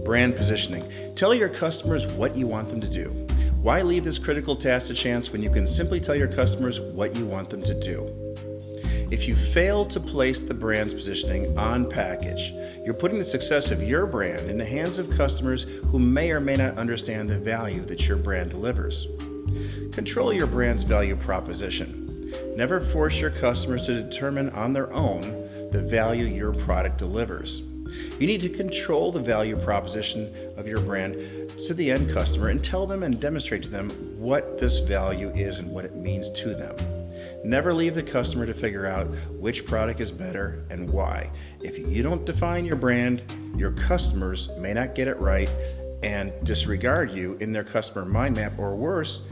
Brand positioning. Tell your customers what you want them to do. Why leave this critical task to chance when you can simply tell your customers what you want them to do? If you fail to place the brand's positioning on package, you're putting the success of your brand in the hands of customers who may or may not understand the value that your brand delivers. Control your brand's value proposition. Never force your customers to determine on their own the value your product delivers. You need to control the value proposition of your brand to the end customer and tell them and demonstrate to them what this value is and what it means to them. Never leave the customer to figure out which product is better and why. If you don't define your brand, your customers may not get it right and disregard you in their customer mind map, or worse,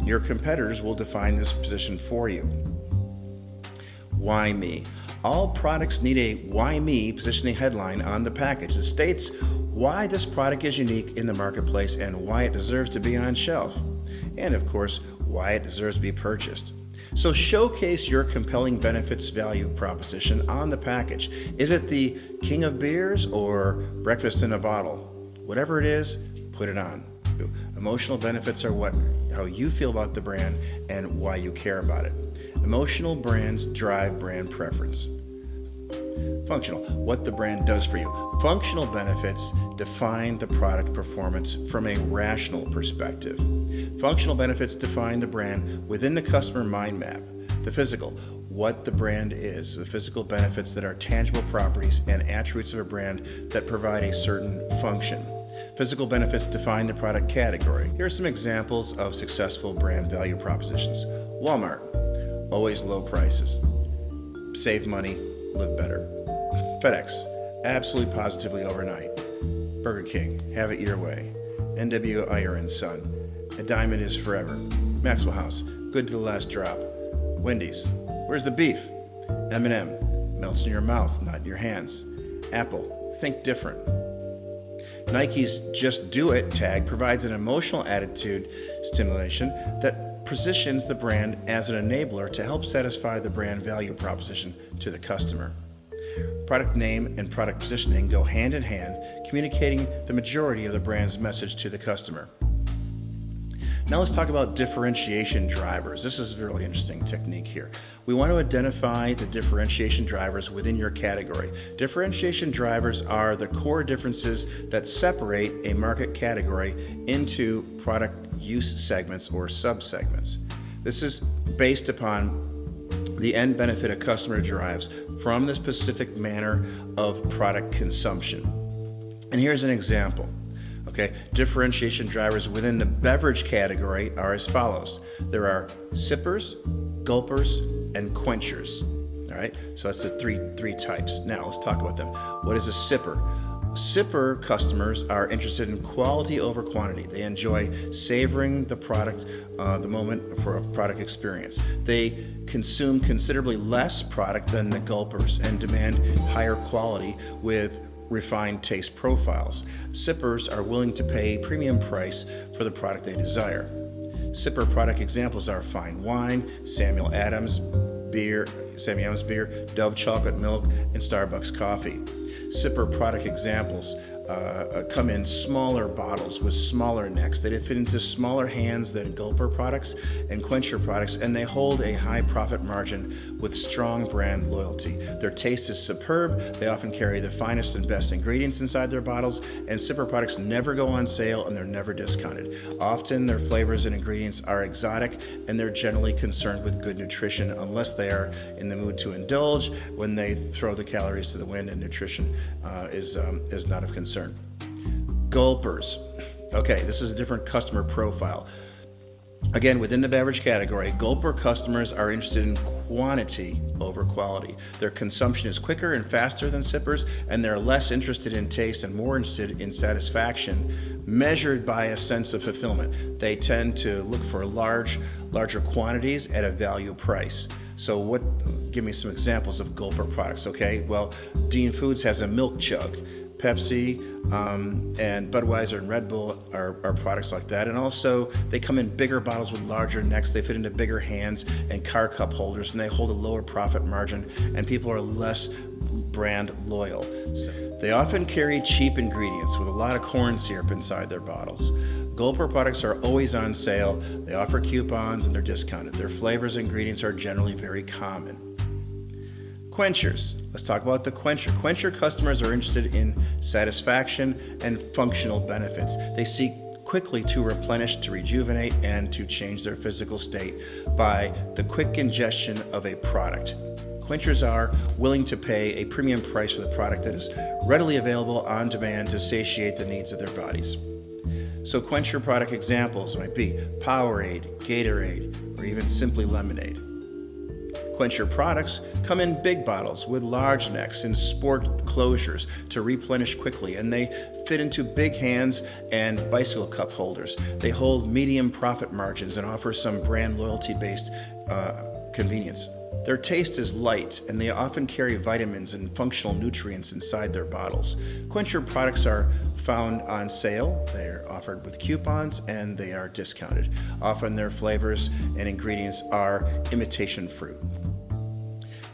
your competitors will define this position for you. Why me? All products need a why me positioning headline on the package that states why this product is unique in the marketplace and why it deserves to be on shelf. And of course, why it deserves to be purchased. So showcase your compelling benefits value proposition on the package. Is it the king of beers or breakfast in a bottle? Whatever it is, put it on. Emotional benefits are how you feel about the brand and why you care about it. Emotional brands drive brand preference. Functional, what the brand does for you. Functional benefits define the product performance from a rational perspective. Functional benefits define the brand within the customer mind map. The physical, what the brand is. The physical benefits that are tangible properties and attributes of a brand that provide a certain function. Physical benefits define the product category. Here are some examples of successful brand value propositions. Walmart, always low prices. Save money, live better. FedEx, absolutely positively overnight. Burger King, have it your way. NW Iron Sun, a diamond is forever. Maxwell House, good to the last drop. Wendy's, where's the beef? M&M, melts in your mouth, not in your hands. Apple, think different. Nike's Just Do It tag provides an emotional attitude stimulation that positions the brand as an enabler to help satisfy the brand value proposition to the customer. Product name and product positioning go hand in hand, communicating the majority of the brand's message to the customer. Now let's talk about differentiation drivers. This is a really interesting technique here. We want to identify the differentiation drivers within your category. Differentiation drivers are the core differences that separate a market category into product use segments or subsegments. This is based upon the end benefit a customer derives from the specific manner of product consumption. And here's an example. Okay, differentiation drivers within the beverage category are as follows. There are sippers, gulpers, and quenchers. All right, so that's the three types. Now let's talk about them. What is a sipper? Sipper customers are interested in quality over quantity. They enjoy savoring the product, the moment for a product experience. They consume considerably less product than the gulpers and demand higher quality with refined taste profiles. Sippers are willing to pay a premium price for the product they desire. Sipper product examples are fine wine, Samuel Adams beer, Dove chocolate milk, and Starbucks coffee. Sipper product examples come in smaller bottles with smaller necks. They fit into smaller hands than gulper products and quencher products, and they hold a high profit margin with strong brand loyalty. Their taste is superb. They often carry the finest and best ingredients inside their bottles, and Sipper products never go on sale and they're never discounted. Often their flavors and ingredients are exotic, and they're generally concerned with good nutrition unless they are in the mood to indulge when they throw the calories to the wind, and nutrition is not of concern. Gulpers. Okay, this is a different customer profile. Again, within the beverage category, gulper customers are interested in quantity over quality. Their consumption is quicker and faster than sippers, and they're less interested in taste and more interested in satisfaction, measured by a sense of fulfillment. They tend to look for larger quantities at a value price. So give me some examples of gulper products, okay? Well, Dean Foods has a milk jug. Pepsi, and Budweiser and Red Bull are products like that. And also, they come in bigger bottles with larger necks. They fit into bigger hands and car cup holders, and they hold a lower profit margin, and people are less brand loyal. They often carry cheap ingredients with a lot of corn syrup inside their bottles. Gulper products are always on sale. They offer coupons and they're discounted. Their flavors and ingredients are generally very common. Quenchers. Let's talk about the Quencher. Quencher customers are interested in satisfaction and functional benefits. They seek quickly to replenish, to rejuvenate, and to change their physical state by the quick ingestion of a product. Quenchers are willing to pay a premium price for the product that is readily available on demand to satiate the needs of their bodies. So Quencher product examples might be Powerade, Gatorade, or even simply lemonade. Quencher products come in big bottles with large necks and sport closures to replenish quickly, and they fit into big hands and bicycle cup holders. They hold medium profit margins and offer some brand loyalty-based convenience. Their taste is light, and they often carry vitamins and functional nutrients inside their bottles. Quencher products are found on sale, they're offered with coupons, and they are discounted. Often their flavors and ingredients are imitation fruit.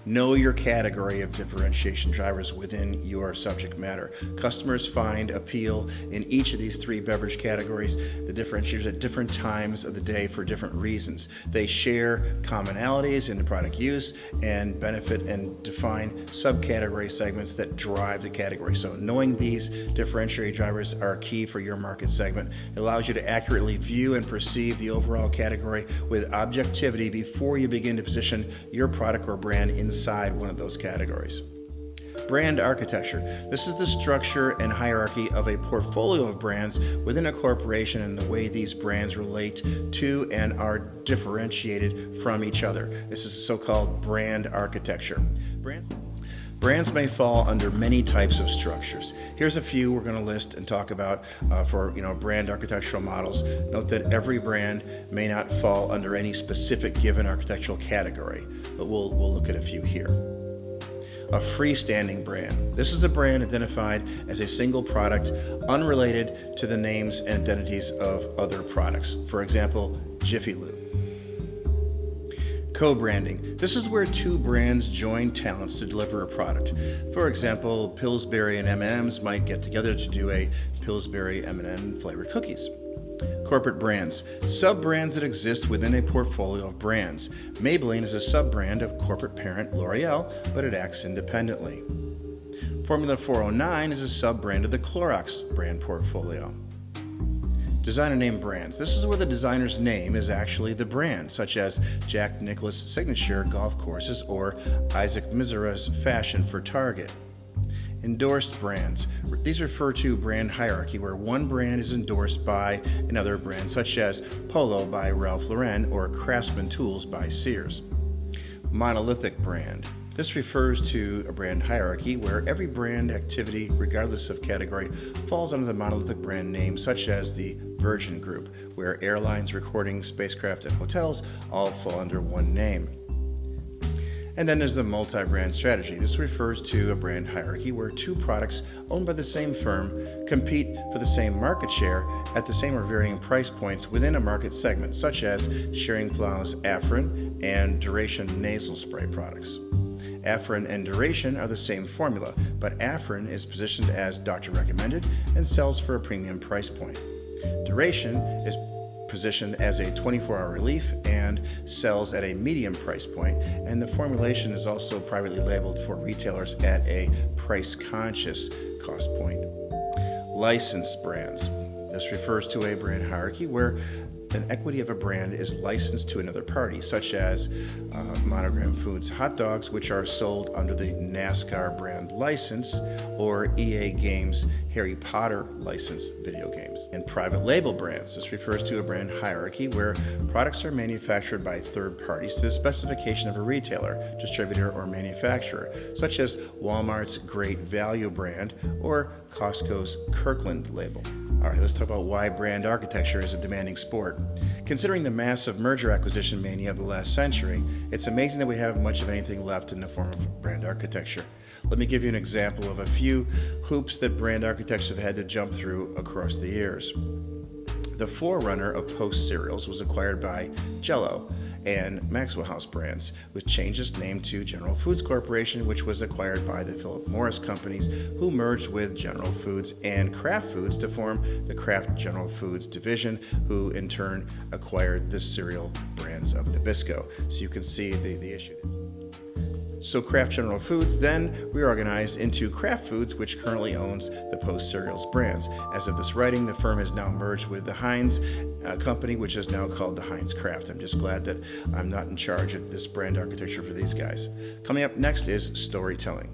Know your category of differentiation drivers within your subject matter. Customers find appeal in each of these three beverage categories, the differentiators at different times of the day for different reasons. They share commonalities in the product use and benefit and define subcategory segments that drive the category. So knowing these differentiator drivers are key for your market segment. It allows you to accurately view and perceive the overall category with objectivity before you begin to position your product or brand inside one of those categories. Brand architecture. This is the structure and hierarchy of a portfolio of brands within a corporation and the way these brands relate to and are differentiated from each other. This is so-called brand architecture. Brands may fall under many types of structures. Here's a few we're going to list and talk about for brand architectural models. Note that every brand may not fall under any specific given architectural category, but we'll look at a few here. A freestanding brand. This is a brand identified as a single product unrelated to the names and identities of other products. For example, Jiffy Lube. Co-branding. This is where two brands join talents to deliver a product. For example, Pillsbury and M&M's might get together to do a Pillsbury M&M flavored cookies. Corporate brands. Sub-brands that exist within a portfolio of brands. Maybelline is a sub-brand of corporate parent L'Oreal, but it acts independently. Formula 409 is a sub-brand of the Clorox brand portfolio. Designer name brands. This is where the designer's name is actually the brand, such as Jack Nicklaus Signature Golf Courses or Isaac Mizra's Fashion for Target. Endorsed brands. These refer to brand hierarchy where one brand is endorsed by another brand, such as Polo by Ralph Lauren or Craftsman Tools by Sears. Monolithic brand. This refers to a brand hierarchy where every brand activity, regardless of category, falls under the monolithic brand name, such as the Virgin Group, where airlines, recording, spacecraft, and hotels all fall under one name. And then there's the multi-brand strategy. This refers to a brand hierarchy where two products owned by the same firm compete for the same market share at the same or varying price points within a market segment, such as Schering-Plough's Afrin and Duration nasal spray products. Afrin and Duration are the same formula, but Afrin is positioned as doctor recommended and sells for a premium price point. Duration is positioned as a 24-hour relief and sells at a medium price point, and the formulation is also privately labeled for retailers at a price-conscious cost point. Licensed brands. This refers to a brand hierarchy where an equity of a brand is licensed to another party, such as Monogram Foods hot dogs, which are sold under the NASCAR brand license, or EA Games Harry Potter licensed video games. And private label brands. This refers to a brand hierarchy where products are manufactured by third parties to the specification of a retailer, distributor, or manufacturer, such as Walmart's Great Value brand or Costco's Kirkland label. All right, let's talk about why brand architecture is a demanding sport. Considering the massive merger acquisition mania of the last century, it's amazing that we have much of anything left in the form of brand architecture. Let me give you an example of a few hoops that brand architects have had to jump through across the years. The forerunner of Post cereals was acquired by Jell-O and Maxwell House brands, which changed its name to General Foods Corporation, which was acquired by the Philip Morris companies, who merged with General Foods and Kraft Foods to form the Kraft General Foods division, who in turn acquired the cereal brands of Nabisco. So you can see the issue. So Kraft General Foods then reorganized into Kraft Foods, which currently owns the Post cereals brands. As of this writing, the firm is now merged with the Heinz company, which is now called the Heinz Kraft. I'm just glad that I'm not in charge of this brand architecture for these guys. Coming up next is storytelling.